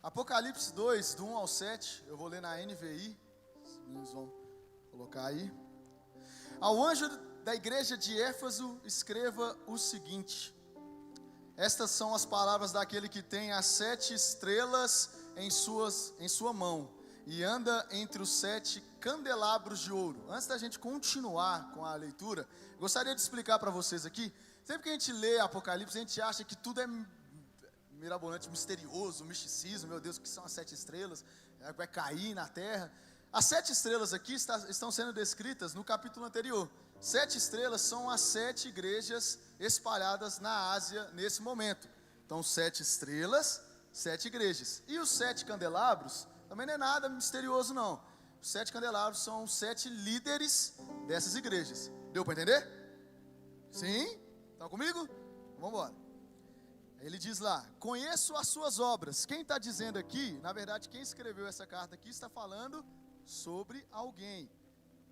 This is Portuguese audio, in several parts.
Apocalipse 2, do 1 ao 7, eu vou ler na NVI, os meninos vão colocar aí. Ao anjo da igreja de Éfeso, escreva o seguinte: estas são as palavras daquele que tem as 7 estrelas em sua mão e anda entre os 7 candelabros de ouro. Antes da gente continuar com a leitura, gostaria de explicar para vocês aqui. Sempre que a gente lê Apocalipse, a gente acha que tudo é mirabolante, misterioso, misticismo. Meu Deus, o que são as 7 estrelas? Vai cair na terra. As 7 estrelas aqui estão sendo descritas no capítulo anterior. 7 estrelas são as 7 igrejas espalhadas na Ásia nesse momento. Então 7 estrelas, 7 igrejas. E os 7 candelabros também não é nada misterioso não. Os 7 candelabros são os 7 líderes dessas igrejas. Deu para entender? Sim? Estão comigo? Vamos embora. Ele diz lá: conheço as suas obras. Quem está dizendo aqui, na verdade quem escreveu essa carta aqui está falando sobre alguém.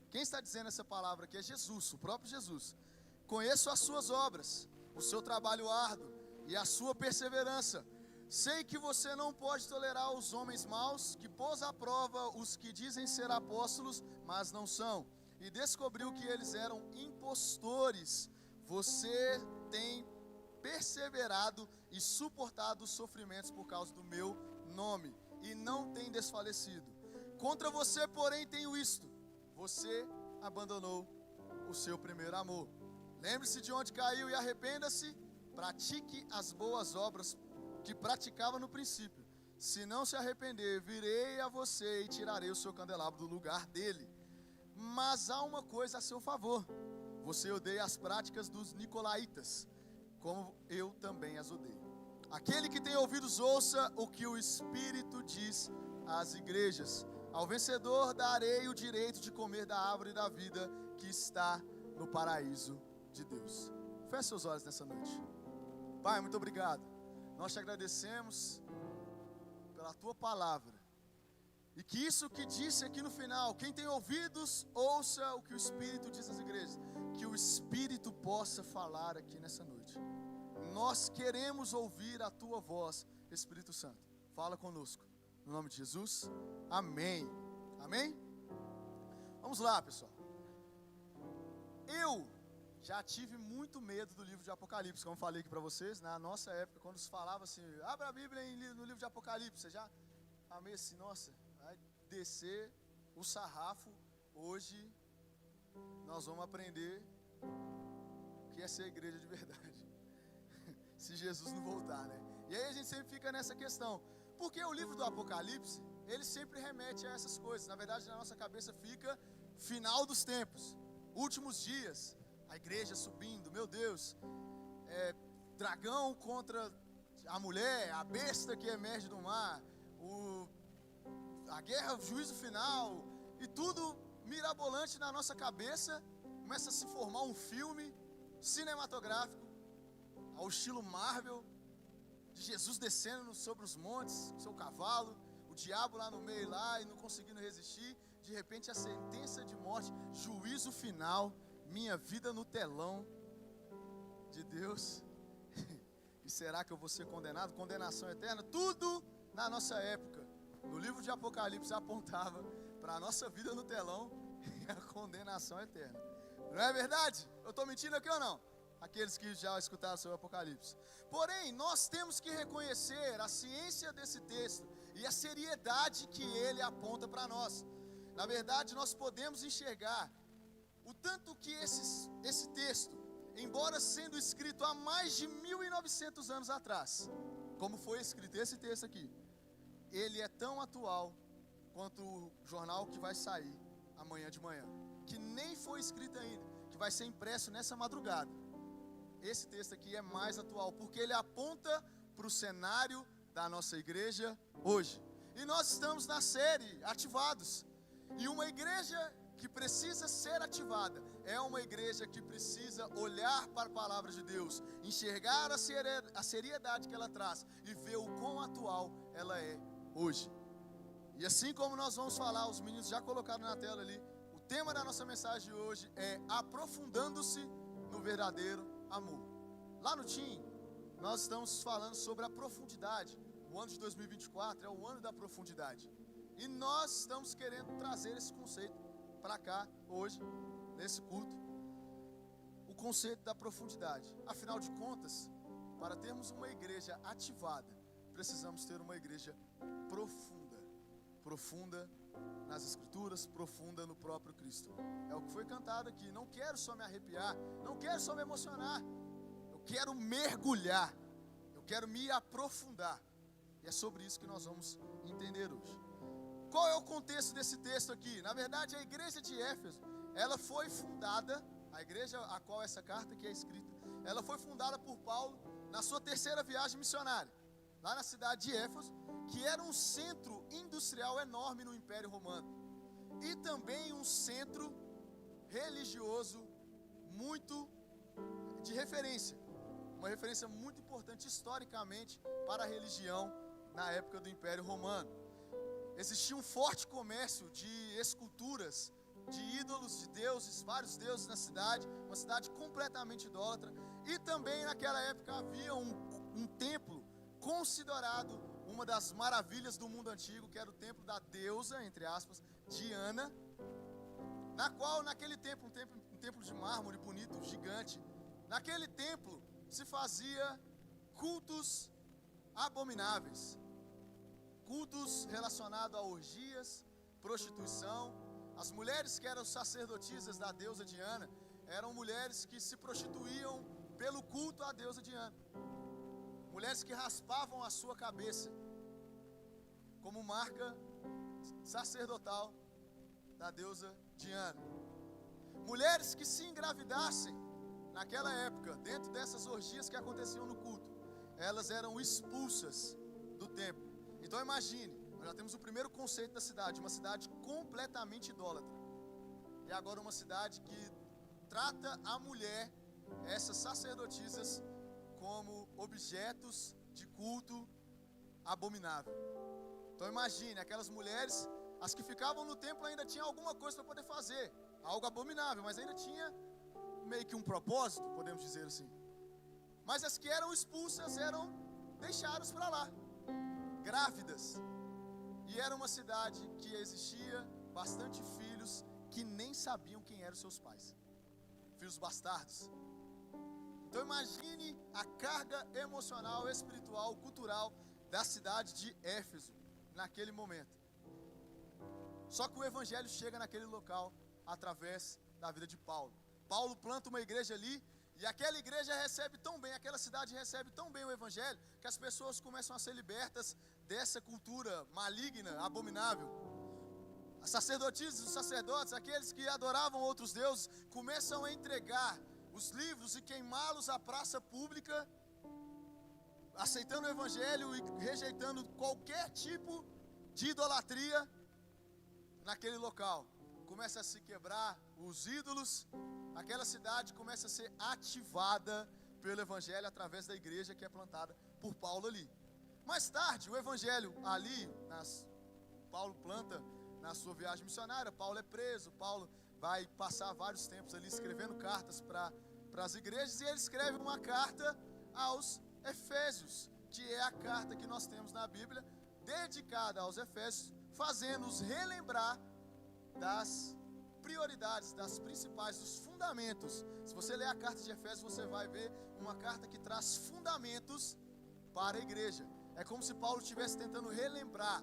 Quem está dizendo essa palavra aqui é Jesus, o próprio Jesus. Conheço as suas obras, o seu trabalho árduo e a sua perseverança. Sei que você não pode tolerar os homens maus, que pôs à prova os que dizem ser apóstolos, mas não são, e descobriu que eles eram impostores. Você tem perseverado e suportado os sofrimentos por causa do meu nome, e não tem desfalecido. Contra você, porém, tenho isto: você abandonou o seu primeiro amor. Lembre-se de onde caiu e arrependa-se. Pratique as boas obras que praticava no princípio. Se não se arrepender, virei a você e tirarei o seu candelabro do lugar dele. Mas há uma coisa a seu favor: você odeia as práticas dos nicolaítas, como eu também as odeio. Aquele que tem ouvidos, ouça o que o Espírito diz às igrejas. Ao vencedor darei o direito de comer da árvore da vida que está no paraíso de Deus. Feche seus olhos nessa noite. Pai, muito obrigado. Nós te agradecemos pela tua palavra. E que isso que disse aqui no final, quem tem ouvidos, ouça o que o Espírito diz às igrejas. Que o Espírito possa falar aqui nessa noite. Nós queremos ouvir a tua voz, Espírito Santo. Fala conosco. No nome de Jesus, amém. Amém? Vamos lá, pessoal. Eu já tive muito medo do livro de Apocalipse, como falei aqui para vocês. Na nossa época, quando se falava assim, abra a Bíblia no livro de Apocalipse, você já amei assim, nossa, vai descer o sarrafo. Hoje nós vamos aprender o que é ser igreja de verdade. Se Jesus não voltar, né? E aí a gente sempre fica nessa questão. Porque o livro do Apocalipse, ele sempre remete a essas coisas. Na verdade, na nossa cabeça fica final dos tempos, últimos dias, a igreja subindo, meu Deus, dragão contra a mulher, a besta que emerge do mar, a guerra, o juízo final, e tudo mirabolante na nossa cabeça. Começa a se formar um filme cinematográfico, ao estilo Marvel, de Jesus descendo sobre os montes, seu cavalo, o diabo lá no meio lá e não conseguindo resistir. De repente a sentença de morte, juízo final, minha vida no telão de Deus. E será que eu vou ser condenado? Condenação eterna? Tudo na nossa época, no livro de Apocalipse, apontava para a nossa vida no telão e a condenação eterna. Não é verdade? Eu estou mentindo aqui ou não? Aqueles que já escutaram sobre o Apocalipse. Porém, nós temos que reconhecer a ciência desse texto e a seriedade que ele aponta para nós. Na verdade, nós podemos enxergar o tanto que esse texto, embora sendo escrito há mais de 1900 anos atrás, como foi escrito esse texto aqui, ele é tão atual quanto o jornal que vai sair amanhã de manhã, que nem foi escrito ainda, que vai ser impresso nessa madrugada. Esse texto aqui é mais atual, porque ele aponta para o cenário da nossa igreja hoje. E nós estamos na série Ativados. E uma igreja que precisa ser ativada é uma igreja que precisa olhar para a palavra de Deus, enxergar a seriedade que ela traz e ver o quão atual ela é hoje. E assim como nós vamos falar, os meninos já colocaram na tela ali, o tema da nossa mensagem de hoje é aprofundando-se no verdadeiro amor. Lá no TIM, nós estamos falando sobre a profundidade o ano de 2024 é o ano da profundidade. E nós estamos querendo trazer esse conceito para cá, hoje, nesse culto. O conceito da profundidade. Afinal de contas, para termos uma igreja ativada, precisamos ter uma igreja profunda. Profunda nas Escrituras, profunda no próprio Cristo. É o que foi cantado aqui. Não quero só me arrepiar, não quero só me emocionar. Eu quero mergulhar, eu quero me aprofundar. E é sobre isso que nós vamos entender hoje. Qual é o contexto desse texto aqui? Na verdade, a igreja de Éfeso, ela foi fundada, a igreja a qual essa carta aqui é escrita, ela foi fundada por Paulo na sua terceira viagem missionária, lá na cidade de Éfeso, que era um centro industrial enorme no Império Romano, e também um centro religioso muito de referência, uma referência muito importante historicamente para a religião na época do Império Romano. Existia um forte comércio de esculturas, de ídolos, de deuses, vários deuses na cidade, uma cidade completamente idólatra. E também naquela época havia um templo considerado uma das maravilhas do mundo antigo, que era o templo da deusa, entre aspas, Diana, na qual naquele templo, um templo de mármore bonito, gigante, naquele templo se fazia cultos abomináveis, cultos relacionados a orgias, prostituição. As mulheres que eram sacerdotisas da deusa Diana eram mulheres que se prostituíam pelo culto à deusa Diana, mulheres que raspavam a sua cabeça como marca sacerdotal da deusa Diana, mulheres que se engravidassem naquela época, dentro dessas orgias que aconteciam no culto, elas eram expulsas do templo. Então imagine, nós já temos o primeiro conceito da cidade, uma cidade completamente idólatra. E agora uma cidade que trata a mulher, essas sacerdotisas, como objetos de culto abominável. Então imagine, aquelas mulheres, as que ficavam no templo ainda tinham alguma coisa para poder fazer, algo abominável, mas ainda tinha meio que um propósito, podemos dizer assim. Mas as que eram expulsas eram deixadas para lá, grávidas. E era uma cidade que existia bastante filhos que nem sabiam quem eram seus pais, filhos bastardos. Então imagine a carga emocional, espiritual, cultural da cidade de Éfeso naquele momento. Só que o evangelho chega naquele local através da vida de Paulo. Paulo planta uma igreja ali, e aquela igreja recebe tão bem, aquela cidade recebe tão bem o evangelho, que as pessoas começam a ser libertas dessa cultura maligna, abominável. As sacerdotisas, os sacerdotes, aqueles que adoravam outros deuses, começam a entregar os livros e queimá-los à praça pública, aceitando o evangelho e rejeitando qualquer tipo de idolatria naquele local. Começa a se quebrar os ídolos, aquela cidade começa a ser ativada pelo evangelho através da igreja que é plantada por Paulo ali. Mais tarde, o evangelho ali, Paulo planta na sua viagem missionária, Paulo é preso, Paulo vai passar vários tempos ali escrevendo cartas para as igrejas, e ele escreve uma carta aos Efésios, que é a carta que nós temos na Bíblia, dedicada aos Efésios, fazendo-os relembrar das prioridades, das principais, dos fundamentos. Se você ler a carta de Efésios, você vai ver uma carta que traz fundamentos para a igreja. É como se Paulo estivesse tentando relembrar,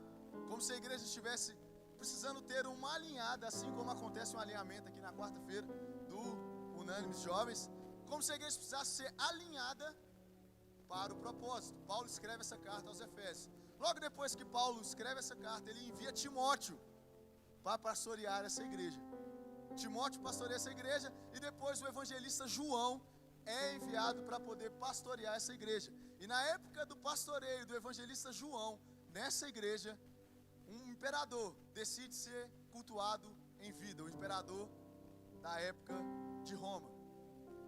como se a igreja estivesse precisando ter uma alinhada, assim como acontece um alinhamento aqui na quarta-feira do Unânimes Jovens, como se a igreja precisasse ser alinhada para o propósito. Paulo escreve essa carta aos Efésios. Logo depois que Paulo escreve essa carta, ele envia Timóteo para pastorear essa igreja. Timóteo pastoreia essa igreja, e depois o evangelista João é enviado para poder pastorear essa igreja. E na época do pastoreio do evangelista João, nessa igreja, um imperador decide ser cultuado em vida, o imperador da época de Roma.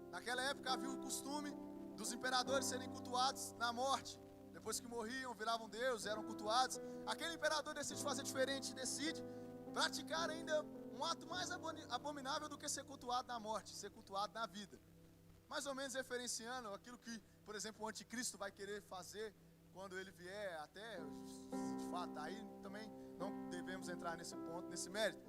Naquela época havia o costume dos imperadores serem cultuados na morte. Depois que morriam, viravam deuses, eram cultuados. Aquele imperador decide fazer diferente, decide praticar ainda um ato mais abominável do que ser cultuado na morte, ser cultuado na vida. Mais ou menos referenciando aquilo que, por exemplo, o anticristo vai querer fazer quando ele vier, até de fato, aí também não devemos entrar nesse ponto, nesse mérito.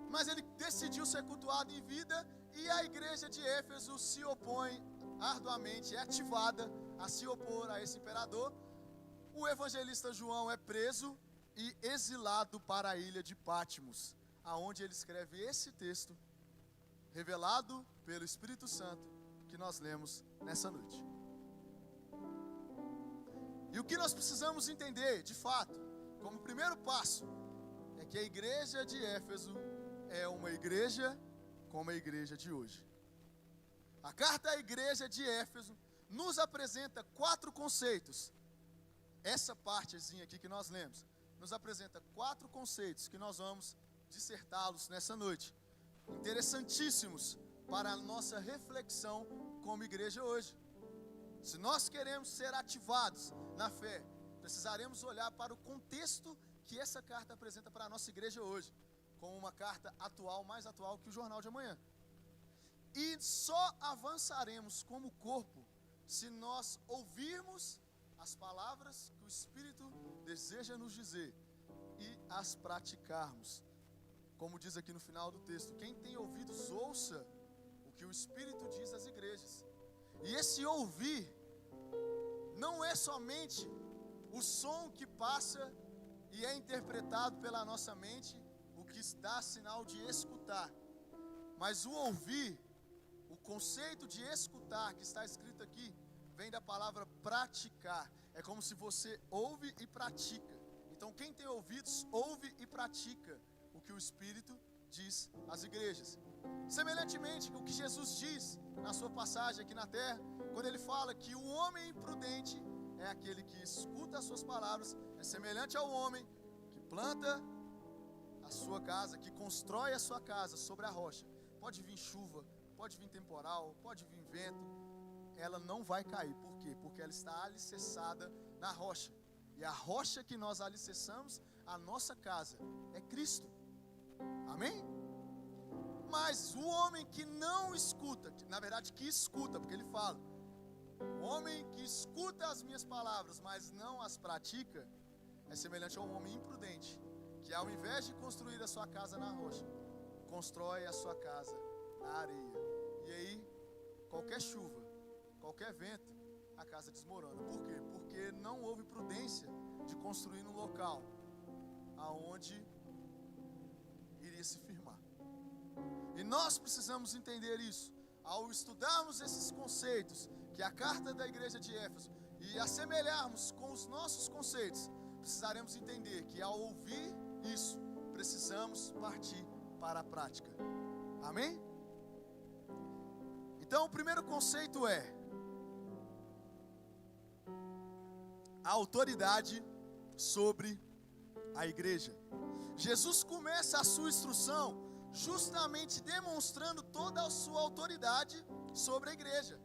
Mas ele decidiu ser cultuado em vida, e a igreja de Éfeso se opõe arduamente, é ativada a se opor a esse imperador. O evangelista João é preso e exilado para a ilha de Patmos, aonde ele escreve esse texto, revelado pelo Espírito Santo, que nós lemos nessa noite. E o que nós precisamos entender, de fato, como primeiro passo, é que a igreja de Éfeso é uma igreja como a igreja de hoje. A carta à igreja de Éfeso nos apresenta 4 conceitos. Essa partezinha aqui que nós lemos nos apresenta 4 conceitos que nós vamos dissertá-los nessa noite, interessantíssimos para a nossa reflexão como igreja hoje. Se nós queremos ser ativados na fé, precisaremos olhar para o contexto que essa carta apresenta para a nossa igreja hoje, como uma carta atual, mais atual que o jornal de amanhã. E só avançaremos como corpo se nós ouvirmos as palavras que o Espírito deseja nos dizer e as praticarmos. Como diz aqui no final do texto, quem tem ouvidos, ouça o que o Espírito diz às igrejas. E esse ouvir não é somente o som que passa e é interpretado pela nossa mente, o que dá sinal de escutar. Mas o ouvir, o conceito de escutar que está escrito aqui, vem da palavra praticar. É como se você ouve e pratica. Então quem tem ouvidos, ouve e pratica o que o Espírito diz às igrejas. Semelhantemente, o que Jesus diz na sua passagem aqui na terra, quando ele fala que o homem imprudente é aquele que escuta as suas palavras, é semelhante ao homem que planta a sua casa, que constrói a sua casa sobre a rocha. Pode vir chuva, pode vir temporal, pode vir vento, ela não vai cair. Por quê? Porque ela está alicerçada na rocha. E a rocha que nós alicerçamos a nossa casa é Cristo. Amém? Mas o homem que não escuta, na verdade que escuta, porque ele fala, o homem que escuta as minhas palavras, mas não as pratica, é semelhante a um homem imprudente, que ao invés de construir a sua casa na rocha, constrói a sua casa na areia. E aí, qualquer chuva, qualquer vento, a casa desmorona. Por quê? Porque não houve prudência de construir num local aonde iria se firmar. E nós precisamos entender isso. Ao estudarmos esses conceitos, que é a carta da igreja de Éfeso, e assemelharmos com os nossos conceitos, precisaremos entender que ao ouvir isso, precisamos partir para a prática. Amém? Então o primeiro conceito é a autoridade sobre a igreja. Jesus começa a sua instrução justamente demonstrando toda a sua autoridade sobre a igreja.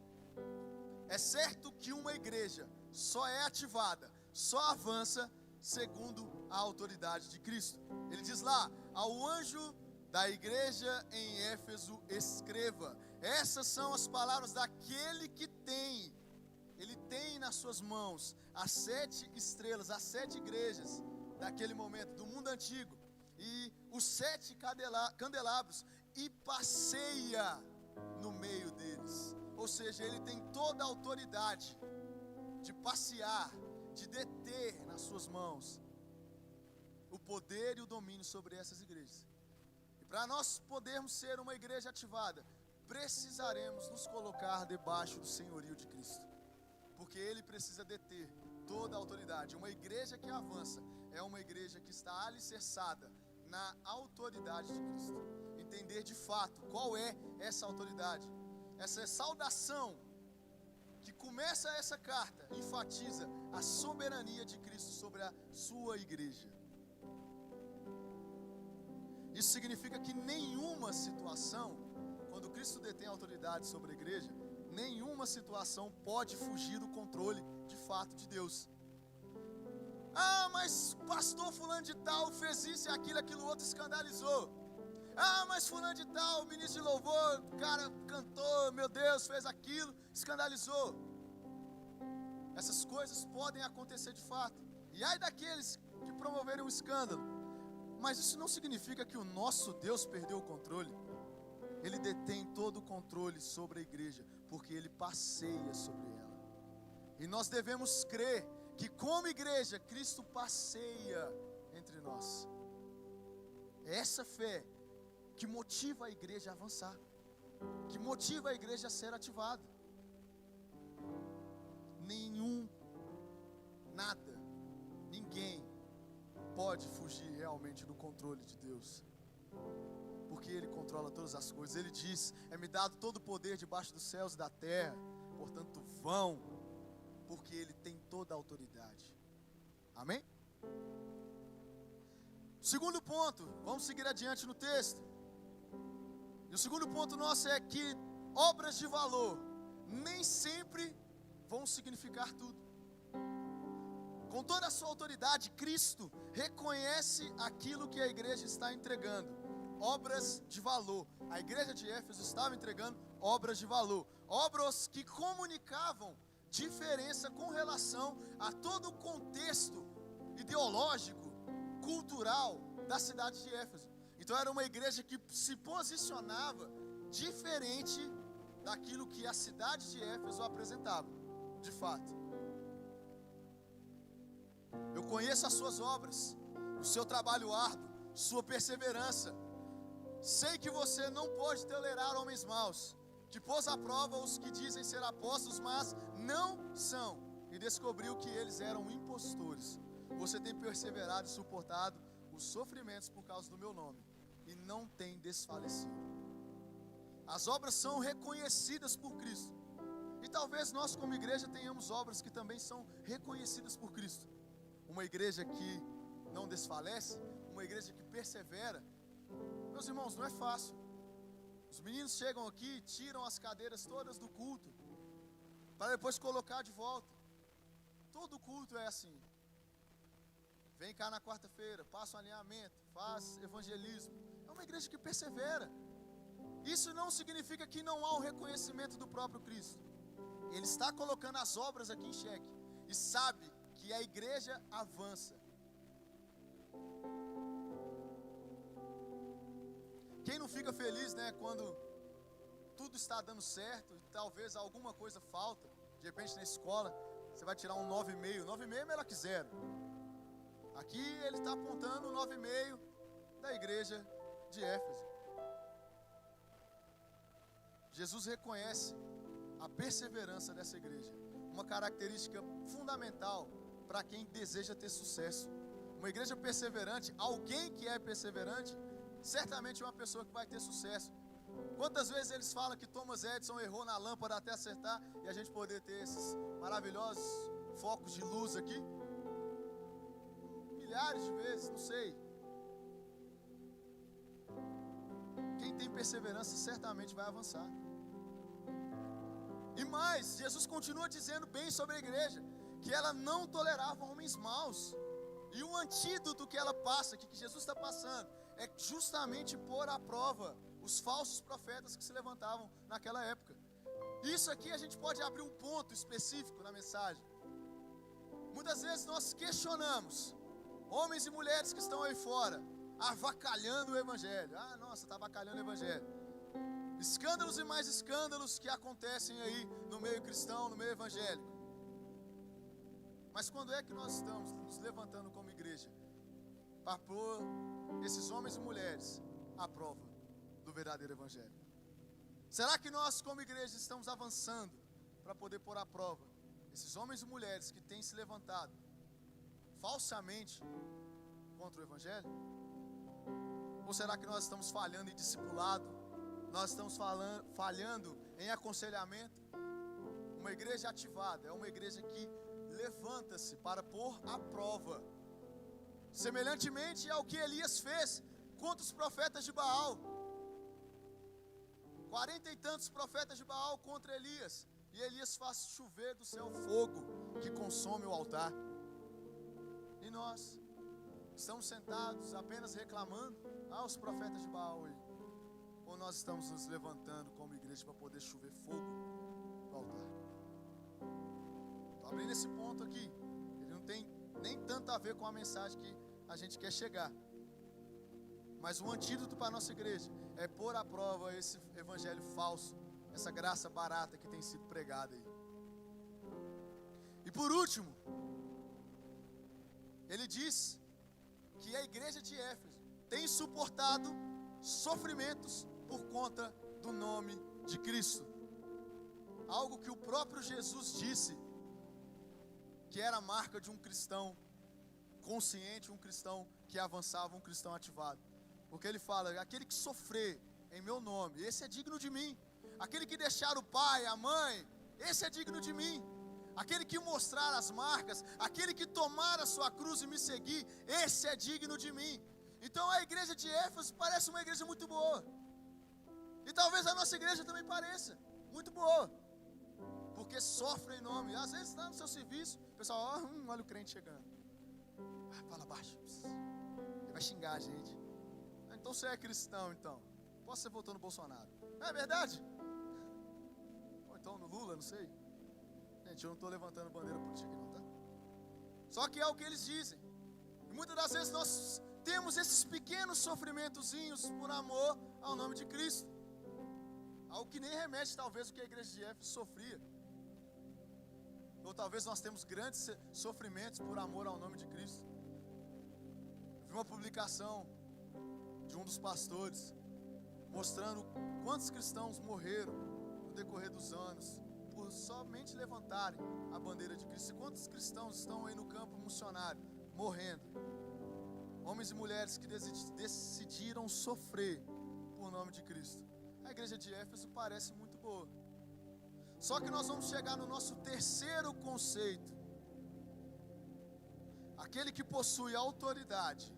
É certo que uma igreja só é ativada, só avança segundo a autoridade de Cristo. Ele diz lá, ao anjo da igreja em Éfeso escreva. Essas são as palavras daquele que tem. Ele tem nas suas mãos as 7 estrelas, as 7 igrejas daquele momento, do mundo antigo. E os 7 candelabros, e passeia no meio deles. Ou seja, ele tem toda a autoridade de passear, de deter nas suas mãos o poder e o domínio sobre essas igrejas. E para nós podermos ser uma igreja ativada, precisaremos nos colocar debaixo do senhorio de Cristo, porque ele precisa deter toda a autoridade. Uma igreja que avança é uma igreja que está alicerçada na autoridade de Cristo. Entender de fato qual é essa autoridade. Essa saudação que começa essa carta enfatiza a soberania de Cristo sobre a sua igreja. Isso significa que nenhuma situação, quando Cristo detém autoridade sobre a igreja, nenhuma situação pode fugir do controle de fato de Deus. Ah, mas pastor fulano de tal fez isso e aquilo outro, escandalizou. Ah, mas fulano de tal, ministro de louvor, cara cantou, meu Deus, fez aquilo, escandalizou. Essas coisas podem acontecer de fato. E ai daqueles que promoverem um escândalo. Mas isso não significa que o nosso Deus perdeu o controle. Ele detém todo o controle sobre a igreja, porque Ele passeia sobre ela. E nós devemos crer que, como igreja, Cristo passeia entre nós. É essa fé que motiva a igreja a avançar, que motiva a igreja a ser ativada. Nada, ninguém pode fugir realmente do controle de Deus, porque Ele controla todas as coisas. Ele diz: é-me dado todo o poder debaixo dos céus e da terra, portanto vão, porque Ele tem toda a autoridade. Amém? Segundo ponto, vamos seguir adiante no texto. E o segundo ponto nosso é que obras de valor nem sempre vão significar tudo. Com toda a sua autoridade, Cristo reconhece aquilo que a igreja está entregando. Obras de valor. A igreja de Éfeso estava entregando obras de valor. Obras que comunicavam diferença com relação a todo o contexto ideológico, cultural da cidade de Éfeso. Então era uma igreja que se posicionava diferente daquilo que a cidade de Éfeso apresentava, de fato. Eu conheço as suas obras, o seu trabalho árduo, sua perseverança. Sei que você não pode tolerar homens maus, que pôs à prova os que dizem ser apóstolos, mas não são, e descobriu que eles eram impostores. Você tem perseverado e suportado os sofrimentos por causa do meu nome, e não tem desfalecido. As obras são reconhecidas por Cristo. E talvez nós como igreja tenhamos obras que também são reconhecidas por Cristo. Uma igreja que não desfalece, uma igreja que persevera. Meus irmãos, não é fácil. Os meninos chegam aqui, tiram as cadeiras todas do culto, para depois colocar de volta. Todo culto é assim. Vem cá na quarta-feira, passa um alinhamento, faz evangelismo. É uma igreja que persevera. Isso não significa que não há um reconhecimento do próprio Cristo. Ele está colocando as obras aqui em xeque e sabe que a igreja avança. Quem não fica feliz, né, quando tudo está dando certo e talvez alguma coisa falta? De repente na escola você vai tirar um 9,5. 9,5 é melhor que 0. Aqui ele está apontando o 9,5 da igreja de Éfeso. Jesus reconhece a perseverança dessa igreja, uma característica fundamental para quem deseja ter sucesso. Uma igreja perseverante, alguém que é perseverante, certamente é uma pessoa que vai ter sucesso. Quantas vezes eles falam que Thomas Edison errou na lâmpada até acertar e a gente poder ter esses maravilhosos focos de luz aqui? Milhares de vezes, não sei. Quem tem perseverança certamente vai avançar. E mais, Jesus continua dizendo bem sobre a igreja, que ela não tolerava homens maus. E o antídoto que ela passa, que Jesus está passando, é justamente pôr à prova os falsos profetas que se levantavam naquela época. Isso aqui a gente pode abrir um ponto específico na mensagem. Muitas vezes nós questionamos homens e mulheres que estão aí fora, avacalhando o evangelho. Ah, nossa, está avacalhando o evangelho. Escândalos e mais escândalos que acontecem aí no meio cristão, no meio evangélico. Mas quando é que nós estamos nos levantando como igreja para pôr esses homens e mulheres à prova do verdadeiro evangelho? Será que nós como igreja estamos avançando para poder pôr à prova esses homens e mulheres que têm se levantado falsamente contra o evangelho? Ou será que nós estamos falhando em discipulado? Nós estamos falhando em aconselhamento? Uma igreja ativada é uma igreja que levanta-se para pôr à prova, semelhantemente ao que Elias fez contra os profetas de Baal. 40 e tantos profetas de Baal contra Elias, e Elias faz chover do céu fogo que consome o altar. E nós estamos sentados apenas reclamando aos profetas de Baal aí? Ou nós estamos nos levantando como igreja para poder chover fogo no altar? Estou abrindo esse ponto aqui. Ele não tem nem tanto a ver com a mensagem que a gente quer chegar. Mas o antídoto para a nossa igreja é pôr à prova esse evangelho falso, essa graça barata que tem sido pregada aí. E por último, ele diz que a igreja de Éfeso tem suportado sofrimentos por conta do nome de Cristo. Algo que o próprio Jesus disse que era a marca de um cristão consciente, um cristão que avançava, um cristão ativado. Porque ele fala, aquele que sofrer em meu nome, esse é digno de mim. Aquele que deixar o pai, a mãe, esse é digno de mim. Aquele que mostrar as marcas, aquele que tomar a sua cruz e me seguir, esse é digno de mim. Então a igreja de Éfeso parece uma igreja muito boa. E talvez a nossa igreja também pareça muito boa. Porque sofre em nome. Às vezes está no seu serviço, o pessoal, olha o crente chegando. Fala baixo. Ele vai xingar a gente. Então você é cristão, então. Posso ser votou no Bolsonaro. Não é verdade? Ou então no Lula, não sei. Gente, eu não estou levantando bandeira política não, tá? Só que é o que eles dizem. E muitas das vezes nós temos esses pequenos sofrimentozinhos por amor ao nome de Cristo. Algo que nem remete talvez o que a igreja de Éfeso sofria. Ou talvez nós temos grandes sofrimentos por amor ao nome de Cristo. Eu vi uma publicação de um dos pastores mostrando quantos cristãos morreram no decorrer dos anos por somente levantarem a bandeira de Cristo. E quantos cristãos estão aí no campo missionário morrendo? Homens e mulheres que decidiram sofrer por nome de Cristo. A igreja de Éfeso parece muito boa. Só que nós vamos chegar no nosso terceiro conceito. Aquele que possui autoridade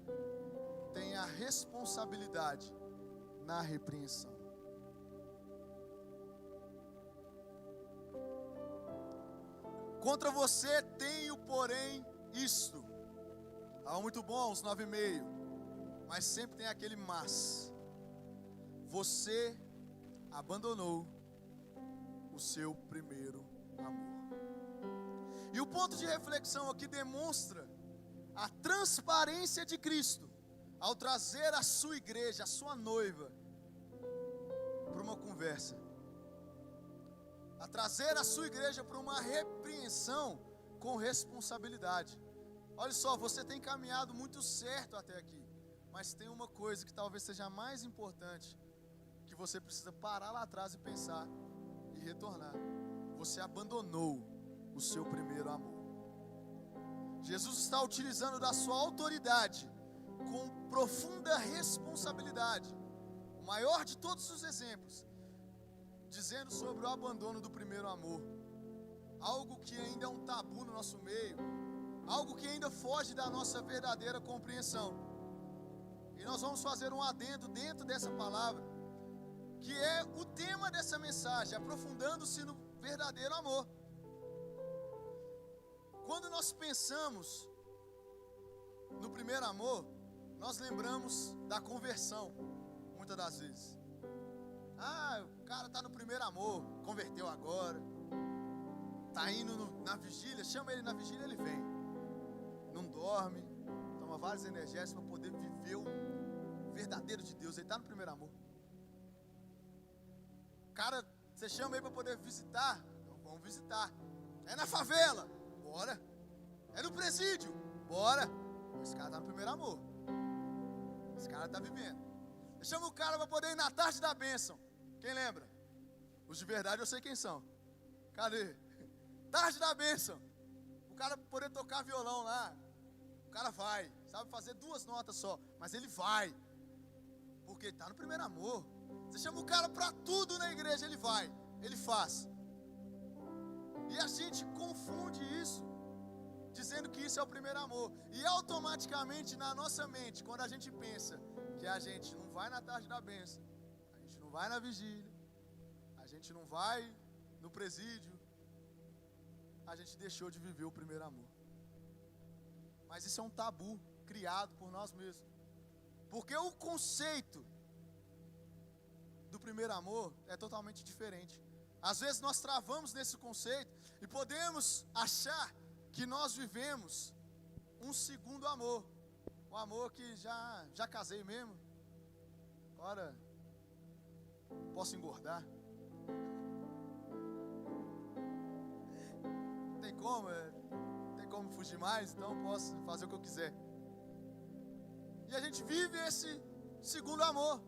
tem a responsabilidade na repreensão. Contra você tenho, porém, isto. Estava muito bom, uns 9,5. Mas sempre tem aquele mas. Você abandonou o seu primeiro amor. E o ponto de reflexão aqui demonstra a transparência de Cristo ao trazer a sua igreja, a sua noiva, para uma conversa. A trazer a sua igreja para uma repreensão com responsabilidade. Olha só, você tem caminhado muito certo até aqui, mas tem uma coisa que talvez seja a mais importante, que você precisa parar lá atrás e pensar e retornar. Você abandonou o seu primeiro amor. Jesus está utilizando da sua autoridade com profunda responsabilidade, o maior de todos os exemplos, dizendo sobre o abandono do primeiro amor, algo que ainda é um tabu no nosso meio, algo que ainda foge da nossa verdadeira compreensão. E nós vamos fazer um adendo dentro dessa palavra, que é o tema dessa mensagem, aprofundando-se no verdadeiro amor. Quando nós pensamos no primeiro amor, nós lembramos da conversão, muitas das vezes. O cara está no primeiro amor, converteu agora, está indo na vigília, chama ele na vigília, ele vem. Não dorme, toma vários energéticos para poder viver o verdadeiro de Deus. Ele está no primeiro amor. Cara, você chama ele para poder visitar, então vamos visitar. É na favela, bora. É no presídio, bora. Esse cara está no primeiro amor. Esse cara está vivendo. Chama o cara para poder ir na tarde da bênção. Quem lembra? Os de verdade eu sei quem são. Cadê? Tarde da bênção. O cara poder tocar violão lá. O cara vai. Sabe fazer 2 notas só. Mas ele vai. Porque ele está no primeiro amor. Você chama o cara para tudo na igreja, ele vai. Ele faz. E a gente confunde isso, dizendo que isso é o primeiro amor. E automaticamente na nossa mente, quando a gente pensa que a gente não vai na tarde da bênção, a gente não vai na vigília, a gente não vai no presídio, a gente deixou de viver o primeiro amor. Mas isso é um tabu criado por nós mesmos. Porque o conceito do primeiro amor é totalmente diferente. Às vezes nós travamos nesse conceito E podemos achar que nós vivemos um segundo amor. Um amor que já casei mesmo. Agora posso engordar. Tem como fugir mais, então posso fazer o que eu quiser. E a gente vive esse segundo amor,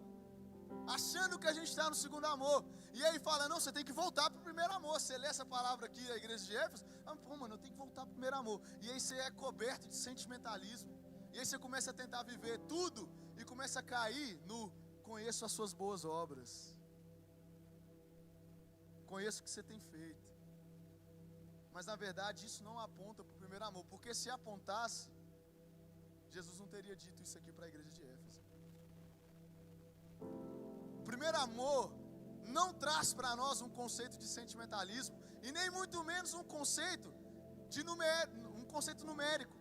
achando que a gente está no segundo amor. E aí fala, não, você tem que voltar para o primeiro amor. Você lê essa palavra aqui da igreja de Éfeso, pô, mano, eu tenho que voltar para o primeiro amor. E aí você é coberto de sentimentalismo. E aí você começa a tentar viver tudo e começa a cair no conheço as suas boas obras. Conheço o que você tem feito. Mas na verdade isso não aponta para o primeiro amor. Porque se apontasse, Jesus não teria dito isso aqui para a igreja de Éfeso. O primeiro amor não traz para nós um conceito de sentimentalismo e nem muito menos um conceito numérico,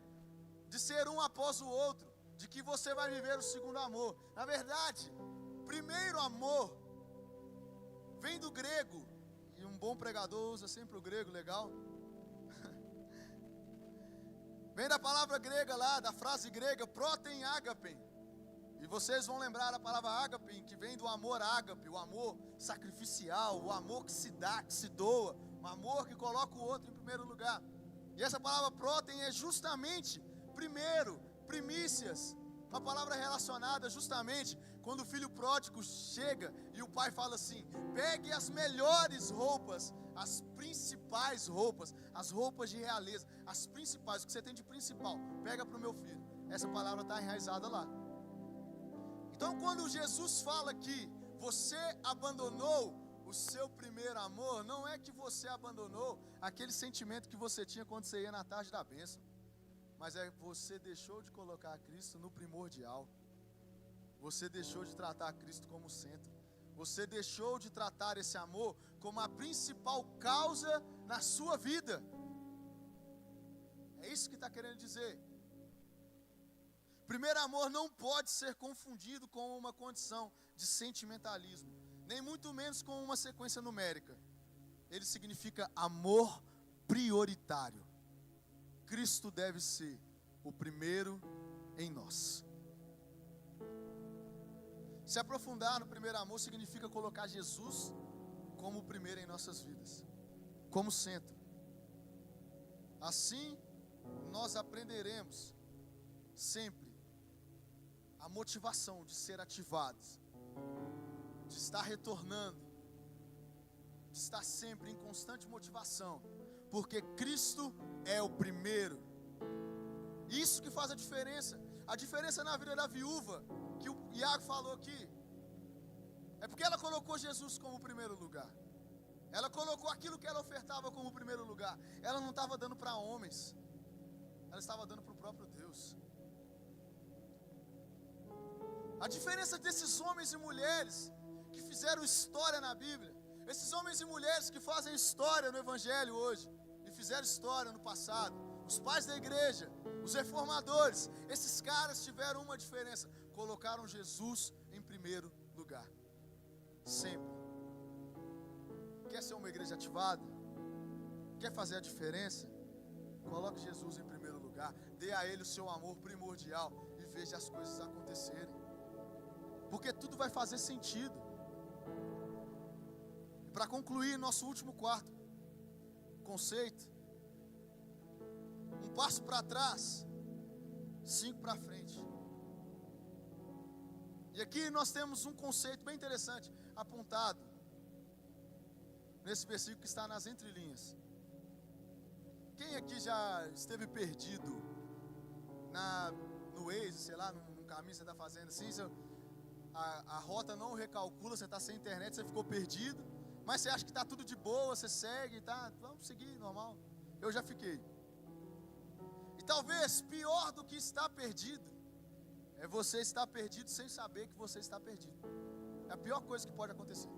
de ser um após o outro, de que você vai viver o segundo amor. Na verdade, primeiro amor vem do grego, e um bom pregador usa sempre o grego, legal? Vem da palavra grega lá, da frase grega, proten ágape. E vocês vão lembrar a palavra ágape, que vem do amor ágape, o amor sacrificial, o amor que se dá, que se doa, o amor que coloca o outro em primeiro lugar. E essa palavra proten é justamente primeiro, primícias, uma palavra relacionada justamente quando o filho pródigo chega e o pai fala assim: pegue as melhores roupas, as principais roupas, as roupas de realeza, as principais, o que você tem de principal, pega para o meu filho. Essa palavra está enraizada lá. Então quando Jesus fala que você abandonou o seu primeiro amor, não é que você abandonou aquele sentimento que você tinha quando você ia na tarde da bênção, mas é que você deixou de colocar Cristo no primordial. Você deixou de tratar Cristo como centro. Você deixou de tratar esse amor como a principal causa na sua vida. É isso que está querendo dizer. Primeiro amor não pode ser confundido com uma condição de sentimentalismo, nem muito menos com uma sequência numérica. Ele significa amor prioritário. Cristo deve ser o primeiro em nós. Se aprofundar no primeiro amor significa colocar Jesus como o primeiro em nossas vidas, como centro. Assim, nós aprenderemos sempre a motivação de ser ativados, de estar retornando, de estar sempre em constante motivação, porque Cristo é o primeiro. Isso que faz a diferença. A diferença na vida da viúva, que o Iago falou aqui, é porque ela colocou Jesus como o primeiro lugar. Ela colocou aquilo que ela ofertava como o primeiro lugar. Ela não estava dando para homens, ela estava dando para o próprio Deus. A diferença desses homens e mulheres que fizeram história na Bíblia, esses homens e mulheres que fazem história no Evangelho hoje, e fizeram história no passado, os pais da igreja, os reformadores, esses caras tiveram uma diferença: colocaram Jesus em primeiro lugar, sempre. Quer ser uma igreja ativada? Quer fazer a diferença? Coloque Jesus em primeiro lugar, dê a Ele o seu amor primordial e veja as coisas acontecerem, porque tudo vai fazer sentido. E para concluir, nosso último quarto conceito: um passo para trás, 5 para frente. E aqui nós temos um conceito bem interessante apontado nesse versículo que está nas entrelinhas. Quem aqui já esteve perdido no Waze, sei lá, num caminho que você está fazendo assim, a rota não recalcula, você está sem internet, você ficou perdido, mas você acha que está tudo de boa, você segue, tá, vamos seguir, normal. Eu já fiquei. E talvez pior do que estar perdido é você estar perdido sem saber que você está perdido. É a pior coisa que pode acontecer.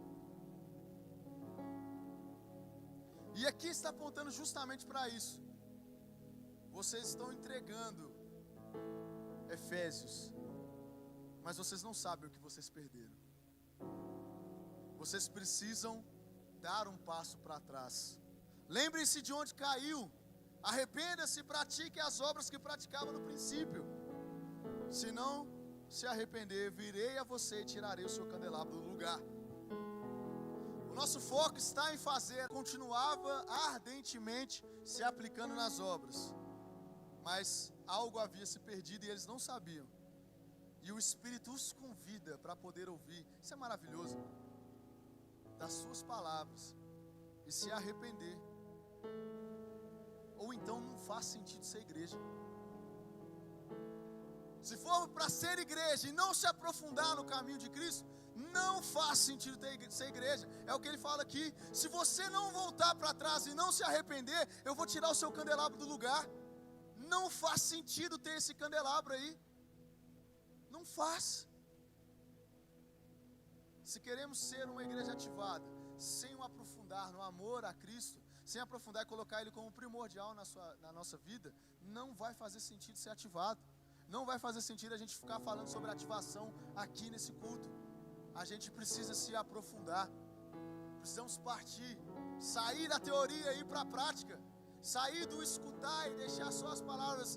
E aqui está apontando justamente para isso. Vocês estão entregando Efésios, mas vocês não sabem o que vocês perderam. Vocês precisam dar um passo para trás, Lembre-se de onde caiu. Arrependa-se e pratique as obras que praticava no princípio. Se não se arrepender, virei a você e tirarei o seu candelabro do lugar. O nosso foco está em fazer. Continuava ardentemente se aplicando nas obras, mas algo havia se perdido e eles não sabiam. E o Espírito os convida para poder ouvir. Isso é maravilhoso. Das suas palavras e se arrepender. Ou então não faz sentido ser igreja. Se for para ser igreja e não se aprofundar no caminho de Cristo, não faz sentido ser igreja. É o que ele fala aqui. Se você não voltar para trás e não se arrepender, eu vou tirar o seu candelabro do lugar. Não faz sentido ter esse candelabro aí. Não faz. Se queremos ser uma igreja ativada, sem o aprofundar no amor a Cristo, sem aprofundar e colocar Ele como primordial na nossa vida, não vai fazer sentido ser ativado. Não vai fazer sentido a gente ficar falando sobre ativação aqui nesse culto. A gente precisa se aprofundar. Precisamos partir, sair da teoria e ir para a prática. Sair do escutar e deixar só as palavras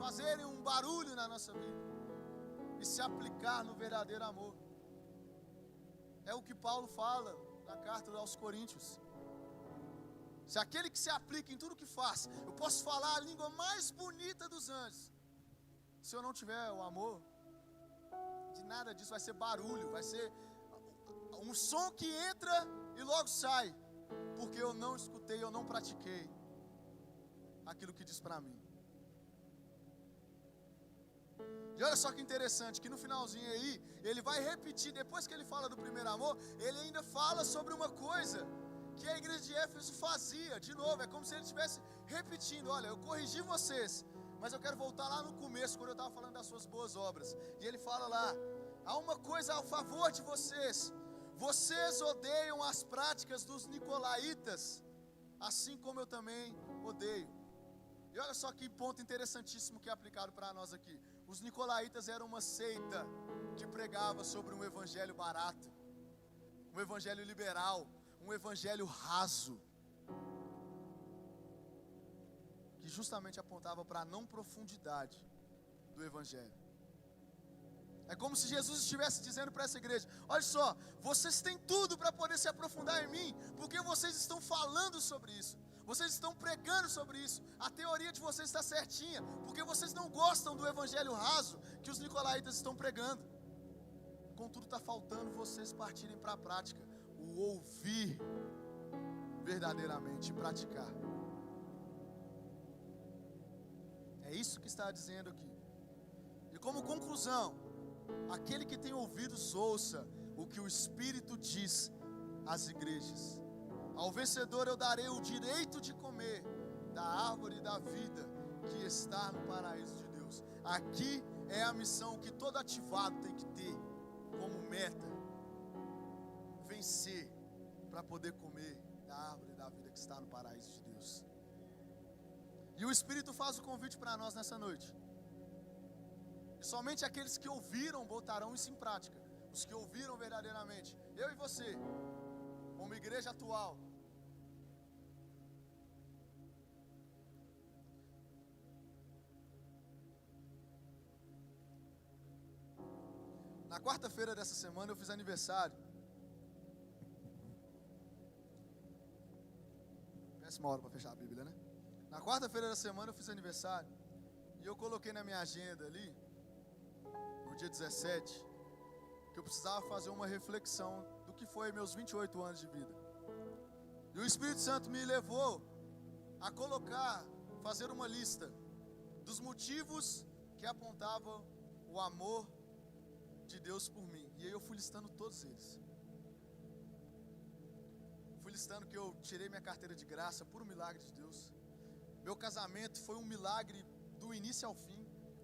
fazerem um barulho na nossa vida. E se aplicar no verdadeiro amor. É o que Paulo fala na carta aos Coríntios. Se aquele que se aplica em tudo que faz, eu posso falar a língua mais bonita dos anjos. Se eu não tiver o amor, de nada disso, vai ser barulho, vai ser um som que entra e logo sai, porque eu não escutei, eu não pratiquei aquilo que diz para mim. E olha só que interessante, que no finalzinho aí, ele vai repetir, depois que ele fala do primeiro amor, ele ainda fala sobre uma coisa que a igreja de Éfeso fazia, de novo, é como se ele estivesse repetindo: olha, eu corrigi vocês, mas eu quero voltar lá no começo, quando eu estava falando das suas boas obras. E ele fala lá: há uma coisa a favor de vocês, vocês odeiam as práticas dos nicolaítas, assim como eu também odeio. E olha só que ponto interessantíssimo que é aplicado para nós aqui. Os nicolaítas eram uma seita que pregava sobre um evangelho barato, um evangelho liberal, um evangelho raso, que justamente apontava para a não profundidade do evangelho. É como se Jesus estivesse dizendo para essa igreja: olha só, vocês têm tudo para poder se aprofundar em mim, porque vocês estão falando sobre isso, vocês estão pregando sobre isso, a teoria de vocês está certinha, porque vocês não gostam do evangelho raso que os nicolaítas estão pregando. Contudo, está faltando vocês partirem para a prática, o ouvir verdadeiramente e praticar. É isso que está dizendo aqui. E como conclusão, aquele que tem ouvidos, ouça o que o Espírito diz às igrejas. Ao vencedor eu darei o direito de comer da árvore da vida que está no paraíso de Deus. Aqui é a missão que todo ativado tem que ter como meta: vencer para poder comer da árvore da vida que está no paraíso de Deus. E o Espírito faz o convite para nós nessa noite. E somente aqueles que ouviram botarão isso em prática. Os que ouviram verdadeiramente. Eu e você, como igreja atual. Na quarta-feira dessa semana eu fiz aniversário. Péssima hora para fechar a Bíblia, né? Na quarta-feira da semana eu fiz aniversário. E eu coloquei na minha agenda ali, no dia 17, que eu precisava fazer uma reflexão do que foi meus 28 anos de vida. E o Espírito Santo me levou a fazer uma lista dos motivos que apontavam o amor de Deus por mim. E aí eu fui listando todos eles. Fui listando que eu tirei minha carteira de graça por um milagre de Deus. Meu casamento foi um milagre do início ao fim.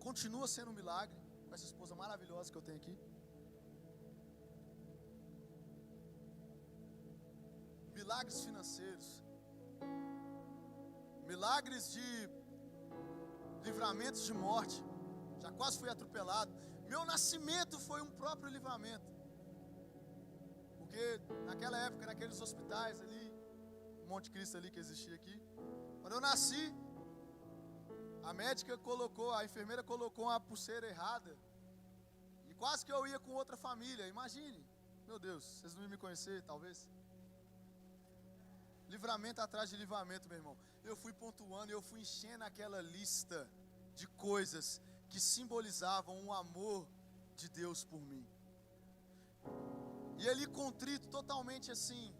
Continua sendo um milagre, com essa esposa maravilhosa que eu tenho aqui. Milagres financeiros. Milagres de livramentos de morte. Já quase fui atropelado. Meu nascimento foi um próprio livramento. Porque naquela época, naqueles hospitais ali, Monte Cristo ali que existia aqui. Quando eu nasci, a enfermeira colocou uma pulseira errada. E quase que eu ia com outra família, imagine. Meu Deus, vocês não iam me conhecer, talvez. Livramento atrás de livramento, meu irmão. Eu fui pontuando, eu fui enchendo aquela lista de coisas que simbolizavam o amor de Deus por mim. E ali contrito, totalmente assim,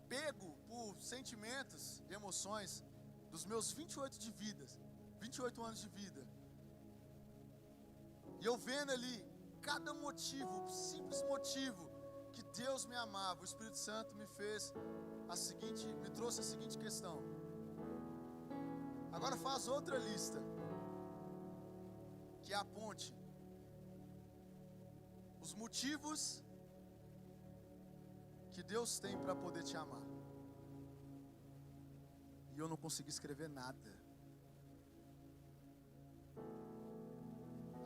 pego por sentimentos e emoções dos meus 28 anos de vida. E eu vendo ali cada motivo, simples motivo que Deus me amava, o Espírito Santo me trouxe a seguinte questão. Agora faz outra lista, que aponte os motivos que Deus tem para poder te amar. E eu não consegui escrever nada.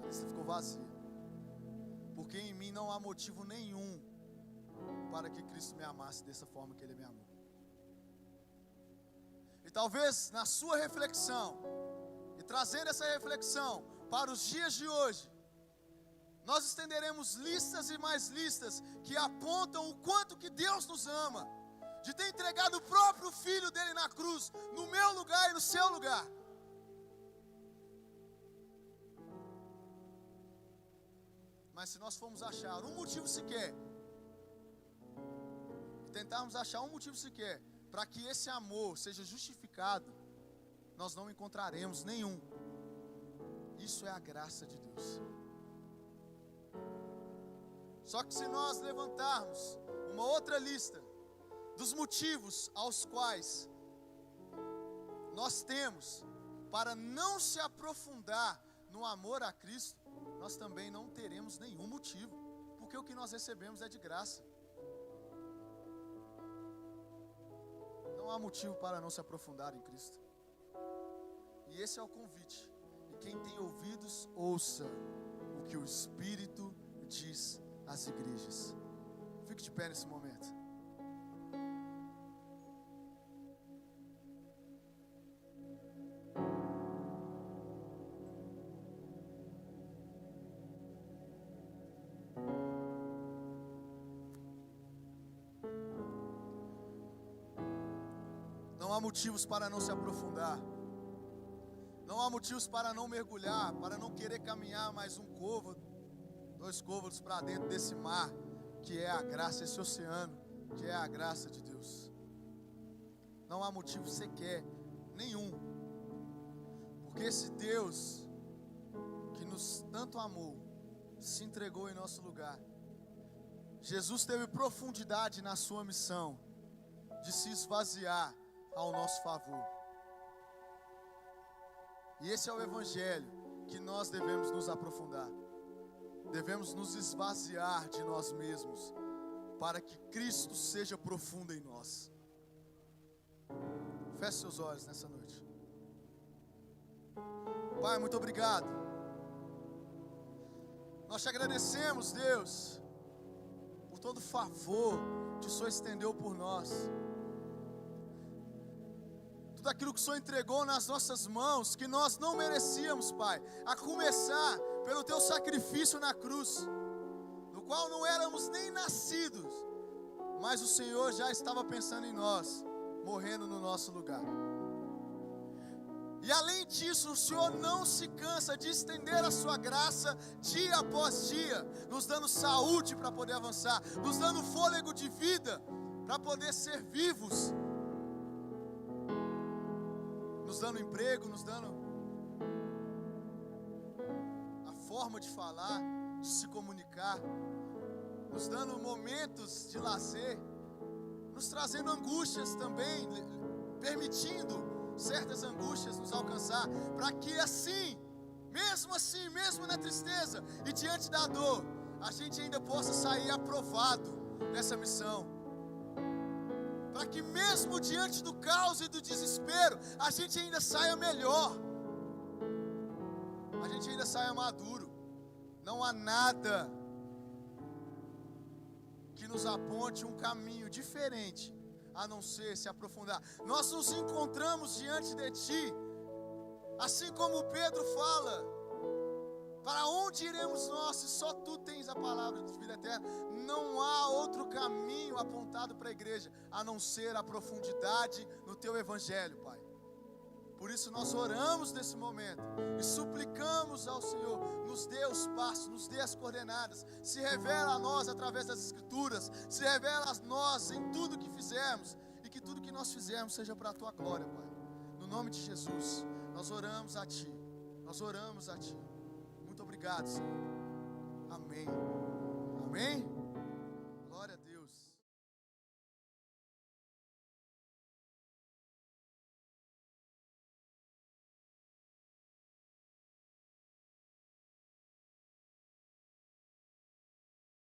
A lista ficou vazia. Porque em mim não há motivo nenhum para que Cristo me amasse dessa forma que Ele me amou. E talvez na sua reflexão, e trazendo essa reflexão para os dias de hoje, nós estenderemos listas e mais listas que apontam o quanto que Deus nos ama, de ter entregado o próprio Filho dele na cruz, no meu lugar e no seu lugar. Mas se nós formos achar um motivo sequer, tentarmos achar um motivo sequer, para que esse amor seja justificado, nós não encontraremos nenhum. Isso é a graça de Deus. Só que se nós levantarmos uma outra lista dos motivos aos quais nós temos para não se aprofundar no amor a Cristo, nós também não teremos nenhum motivo, porque o que nós recebemos é de graça. Não há motivo para não se aprofundar em Cristo. E esse é o convite. E quem tem ouvidos, ouça o que o Espírito diz às igrejas. Fique de pé nesse momento. Não há motivos para não se aprofundar. Não há motivos para não mergulhar, para não querer caminhar mais um côvado, 2 côvados para dentro desse mar, que é a graça, esse oceano, que é a graça de Deus. Não há motivo sequer, nenhum. Porque esse Deus, que nos tanto amou, se entregou em nosso lugar. Jesus teve profundidade na sua missão, de se esvaziar ao nosso favor. E esse é o Evangelho que nós devemos nos aprofundar. Devemos nos esvaziar de nós mesmos, para que Cristo seja profundo em nós. Feche seus olhos nessa noite. Pai, muito obrigado. Nós te agradecemos, Deus, por todo o favor que o Senhor estendeu por nós. Tudo aquilo que o Senhor entregou nas nossas mãos, que nós não merecíamos, Pai, a começar pelo Teu sacrifício na cruz, no qual não éramos nem nascidos, mas o Senhor já estava pensando em nós, morrendo no nosso lugar. E além disso, o Senhor não se cansa de estender a sua graça dia após dia, nos dando saúde para poder avançar, nos dando fôlego de vida para poder ser vivos, nos dando emprego, nos dando a forma de falar, de se comunicar, nos dando momentos de lazer, nos trazendo angústias também, permitindo certas angústias nos alcançar, para que assim, mesmo na tristeza e diante da dor, a gente ainda possa sair aprovado nessa missão. Para que mesmo diante do caos e do desespero, a gente ainda saia melhor, a gente ainda saia maduro. Não há nada que nos aponte um caminho diferente a não ser se aprofundar. Nós nos encontramos diante de Ti, assim como Pedro fala: para onde iremos nós se só Tu tens a palavra de vida eterna? Não há outro caminho apontado para a igreja a não ser a profundidade no Teu Evangelho, Pai. Por isso nós oramos nesse momento e suplicamos ao Senhor: nos dê os passos, nos dê as coordenadas, se revela a nós através das Escrituras, se revela a nós em tudo que fizermos, e que tudo que nós fizermos seja para a Tua glória, Pai. No nome de Jesus, nós oramos a Ti, nós oramos a Ti. Muito obrigado, Senhor. Amém. Amém.